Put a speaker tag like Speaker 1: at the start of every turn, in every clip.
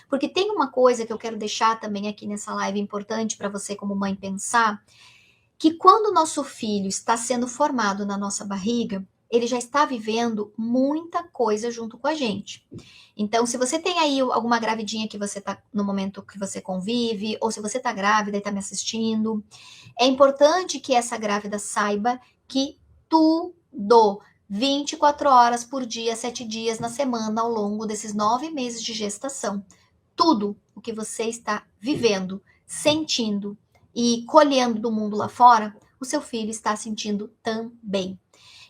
Speaker 1: Porque tem uma coisa que eu quero deixar também aqui nessa live importante para você como mãe pensar, que quando o nosso filho está sendo formado na nossa barriga, ele já está vivendo muita coisa junto com a gente. Então, se você tem aí alguma gravidinha que você está no momento que você convive, ou se você está grávida e está me assistindo, é importante que essa grávida saiba que tudo, 24 horas por dia, 7 dias na semana, ao longo desses 9 meses de gestação, tudo o que você está vivendo, sentindo e colhendo do mundo lá fora, o seu filho está sentindo também.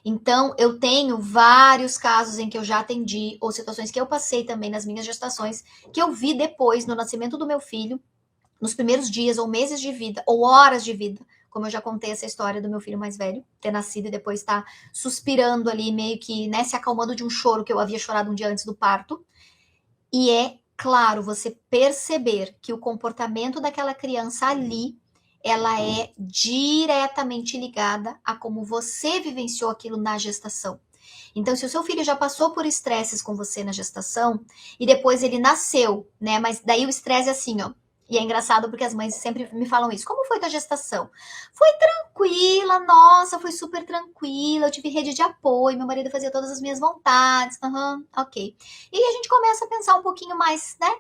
Speaker 1: Então, eu tenho vários casos em que eu já atendi, ou situações que eu passei também nas minhas gestações, que eu vi depois, no nascimento do meu filho, nos primeiros dias, ou meses de vida, ou horas de vida, como eu já contei essa história do meu filho mais velho, ter nascido e depois estar suspirando ali, meio que, né, se acalmando de um choro que eu havia chorado um dia antes do parto. E é claro, você perceber que o comportamento daquela criança ali, ela é diretamente ligada a como você vivenciou aquilo na gestação. Então, se o seu filho já passou por estresses com você na gestação e depois ele nasceu, né? Mas daí o estresse é assim, ó. E é engraçado porque as mães sempre me falam isso. Como foi tua gestação? Foi tranquila, nossa, foi super tranquila. Eu tive rede de apoio, meu marido fazia todas as minhas vontades. Aham, ok. E aí a gente começa a pensar um pouquinho mais, né?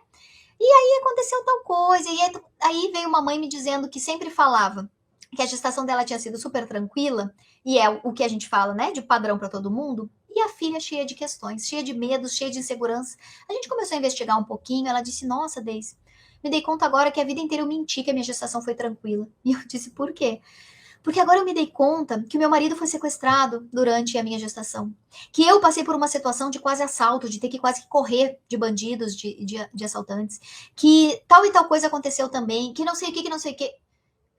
Speaker 1: E aí aconteceu tal coisa. E aí veio uma mãe me dizendo que sempre falava que a gestação dela tinha sido super tranquila, e é o que a gente fala, né? De padrão para todo mundo. E a filha cheia de questões, cheia de medos, cheia de insegurança. A gente começou a investigar um pouquinho. Ela disse: Nossa, Deise, me dei conta agora que a vida inteira eu menti que a minha gestação foi tranquila. E eu disse: Por quê? Porque agora eu me dei conta que o meu marido foi sequestrado durante a minha gestação. Que eu passei por uma situação de quase assalto, de ter que quase correr de bandidos, de assaltantes. Que tal e tal coisa aconteceu também, que não sei o que não sei o que.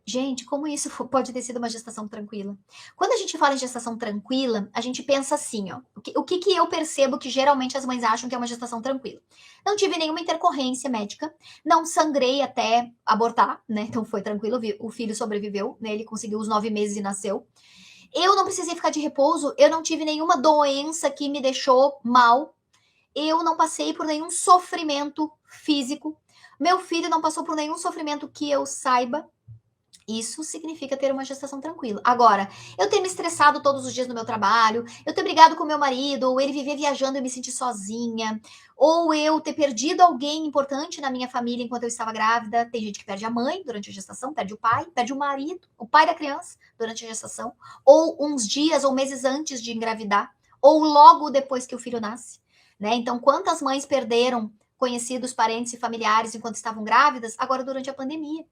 Speaker 1: Gente, como isso pode ter sido uma gestação tranquila? Quando a gente fala em gestação tranquila, a gente pensa assim, ó. O que eu percebo que geralmente as mães acham que é uma gestação tranquila? Não tive nenhuma intercorrência médica, não sangrei até abortar, né? Então foi tranquilo, o filho sobreviveu, né? Ele conseguiu os 9 meses e nasceu. Eu não precisei ficar de repouso, eu não tive nenhuma doença que me deixou mal, eu não passei por nenhum sofrimento físico, meu filho não passou por nenhum sofrimento que eu saiba. Isso significa ter uma gestação tranquila. Agora, eu ter me estressado todos os dias no meu trabalho, eu ter brigado com meu marido, ou ele viver viajando e eu me sentir sozinha, ou eu ter perdido alguém importante na minha família enquanto eu estava grávida. Tem gente que perde a mãe durante a gestação, perde o pai, perde o marido, o pai da criança durante a gestação, ou uns dias ou meses antes de engravidar, ou logo depois que o filho nasce, né? Então, quantas mães perderam conhecidos, parentes e familiares enquanto estavam grávidas, agora durante a pandemia?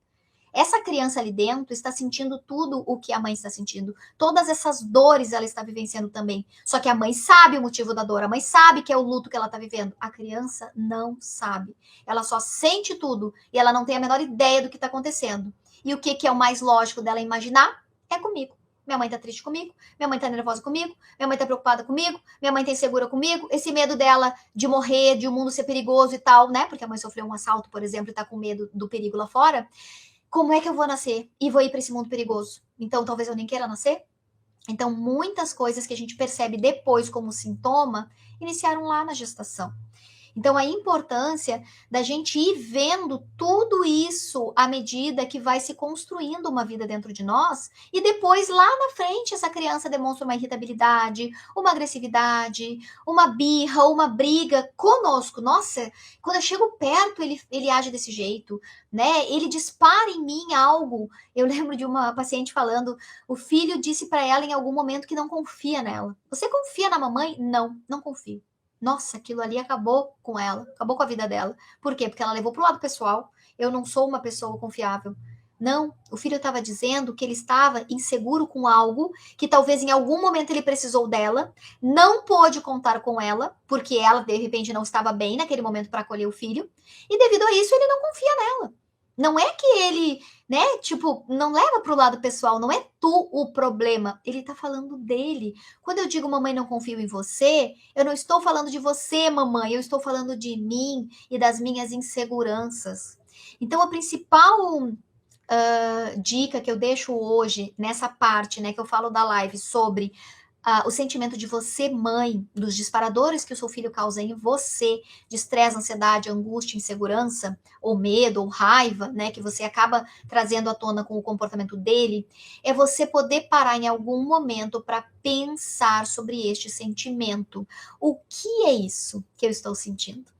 Speaker 1: Essa criança ali dentro está sentindo tudo o que a mãe está sentindo. Todas essas dores ela está vivenciando também. Só que a mãe sabe o motivo da dor, a mãe sabe que é o luto que ela está vivendo. A criança não sabe. Ela só sente tudo e ela não tem a menor ideia do que está acontecendo. E o que é o mais lógico dela imaginar? É comigo. Minha mãe tá triste comigo, minha mãe tá nervosa comigo, minha mãe tá preocupada comigo, minha mãe tá insegura comigo, esse medo dela de morrer, de o mundo ser perigoso e tal, né? Porque a mãe sofreu um assalto, por exemplo, e tá com medo do perigo lá fora. Como é que eu vou nascer e vou ir para esse mundo perigoso? Então, talvez eu nem queira nascer. Então, muitas coisas que a gente percebe depois como sintoma iniciaram lá na gestação. Então, a importância da gente ir vendo tudo isso à medida que vai se construindo uma vida dentro de nós, e depois, lá na frente, essa criança demonstra uma irritabilidade, uma agressividade, uma birra, uma briga conosco. Nossa, quando eu chego perto, ele age desse jeito, né? Ele dispara em mim algo. Eu lembro de uma paciente falando: o filho disse para ela em algum momento que não confia nela. Você confia na mamãe? Não, não confio. Nossa, aquilo ali acabou com ela, acabou com a vida dela. Por quê? Porque ela levou pro lado pessoal. Eu não sou uma pessoa confiável. Não, o filho estava dizendo que ele estava inseguro com algo que talvez em algum momento ele precisou dela, não pôde contar com ela, porque ela de repente não estava bem naquele momento para acolher o filho, e devido a isso ele não confia nela. Não é que ele, né, tipo, não leva pro lado pessoal, não é tu o problema, ele tá falando dele. Quando eu digo mamãe não confio em você, eu não estou falando de você, mamãe, eu estou falando de mim e das minhas inseguranças. Então, a principal dica que eu deixo hoje, nessa parte, né, que eu falo da live sobre o sentimento de você, mãe, dos disparadores que o seu filho causa em você, de estresse, ansiedade, angústia, insegurança, ou medo, ou raiva, né, que você acaba trazendo à tona com o comportamento dele, é você poder parar em algum momento para pensar sobre este sentimento. O que é isso que eu estou sentindo?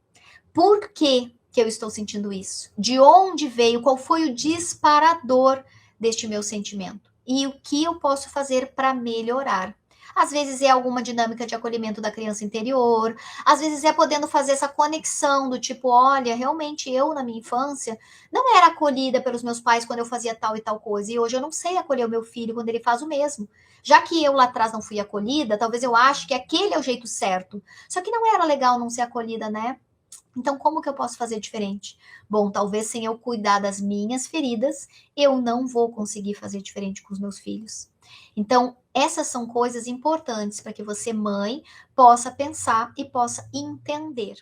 Speaker 1: Por que eu estou sentindo isso? De onde veio? Qual foi o disparador deste meu sentimento? E o que eu posso fazer para melhorar? Às vezes é alguma dinâmica de acolhimento da criança interior, às vezes é podendo fazer essa conexão do tipo, olha, realmente eu na minha infância não era acolhida pelos meus pais quando eu fazia tal e tal coisa, e hoje eu não sei acolher o meu filho quando ele faz o mesmo. Já que eu lá atrás não fui acolhida, talvez eu ache que aquele é o jeito certo. Só que não era legal não ser acolhida, né? Então, como que eu posso fazer diferente? Bom, talvez sem eu cuidar das minhas feridas, eu não vou conseguir fazer diferente com os meus filhos. Então, essas são coisas importantes para que você, mãe, possa pensar e possa entender.